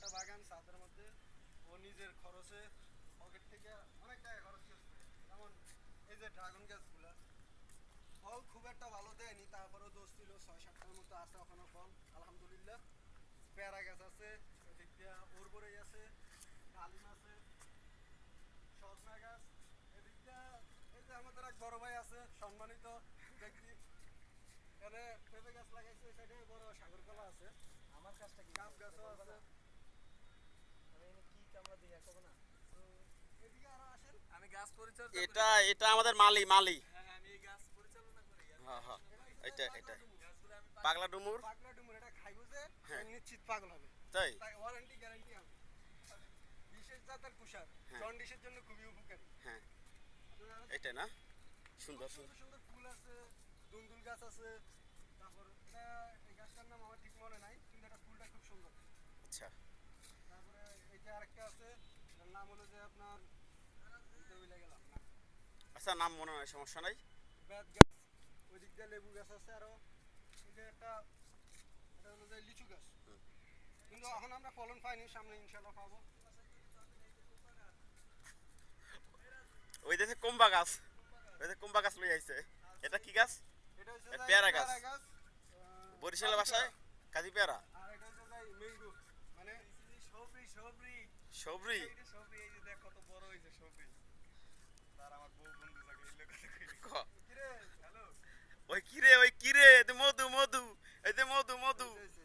একটা বাগান ছাদের মধ্যে, ও নিজের খরচে পকেট থেকে অনেক টাকা খরচ করছে। যেমন এই যে ড্রাগন গাছগুলা ফল খুব একটা ভালো দেয়নি, তারপরেও দোষ ছিল ৬-৭টার মতো আছে এখনো ফল আলহামদুলিল্লাহ। পেয়ারা গাছ আছে, এদিক দিয়ে ওরবরেই আছে, ডালিম আছে, সজনা গাছ, এদিক দিয়ে এই যে আমাদের এক বড় ভাই আছে সম্মানিত ব্যক্তি, এখানে পেঁপে গাছ লাগাইছে, ওই সাইডে বড় সাগর কলা আছে, আমার কাজটা কি কাপ গাছও আছে। আমি এনে কি কামড়া দিই কব না। তো এদিকে আরো আসেন। আমি গাছ পরিচর্যা এটা এটা আমাদের মালি মালি। হ্যাঁ হ্যাঁ, আমি এই গাছ পরিচালনা করি। হ্যাঁ হ্যাঁ, এটা এটা এটা গাছগুলো আমি পাগলা ডুমুর। পাগলা ডুমুর, এটা খাইবো যে হ্যাঁ। নিশ্চিত পাগল হবে, তাই তাই ওয়ারেন্টি গ্যারান্টি হবে। বিশেষ জাতের কুষার, হ্যাঁ। জন্ডিসের জন্য খুবই উপকারী। হ্যাঁ, আপনারা এটা না সুন্দর খুব সুন্দর। সুন্দর সুন্দর ফুল আছে, দুন্দুল গাছ আছে, তারপর এটা এই গাছটার নাম আমার ঠিক মনে নাই, কিন্তু এটা ফুলটা খুব সুন্দর। আচ্ছা তারপরে এই যে আরেকটা আছে, এটার নাম হলো যে আপনার দিতে ভুলে গেলাম না, আচ্ছা, নাম মনে হয় সমস্যা নাই। বেত গাছ, ওই দিক দিয়ে লেবু গাছ আছে, আরো এই যে একটা, এটা হলো যে লিচু গাছ, হুম। কিন্তু এখন আমরা ফলন পাইনি, সামনে ইনশাল্লাহ পাবো। ওই দেশে কুম্বা গাছ, ওই যে কুম্বা গাছ লই আইছে। এটা কি গাছ? এটা হচ্ছে এ যে পেয়ারা গাছ। গাছ, বরিশালের ভাষায় কাজী পেয়ারা। আর এটা হচ্ছে যে ম্যাঙ্গো, মানে সবরি সবরি সবরি। এইটা সবরি, এই যে দেখ কত বড় হইছে সবরি। তার আমার বউ বন্ধু থাকে এই লোক ক। কিরে হ্যালো। ওই কিরে, ওই কিরে, এই যে মধু মধু, এই যে মধু মধু। হয়েছে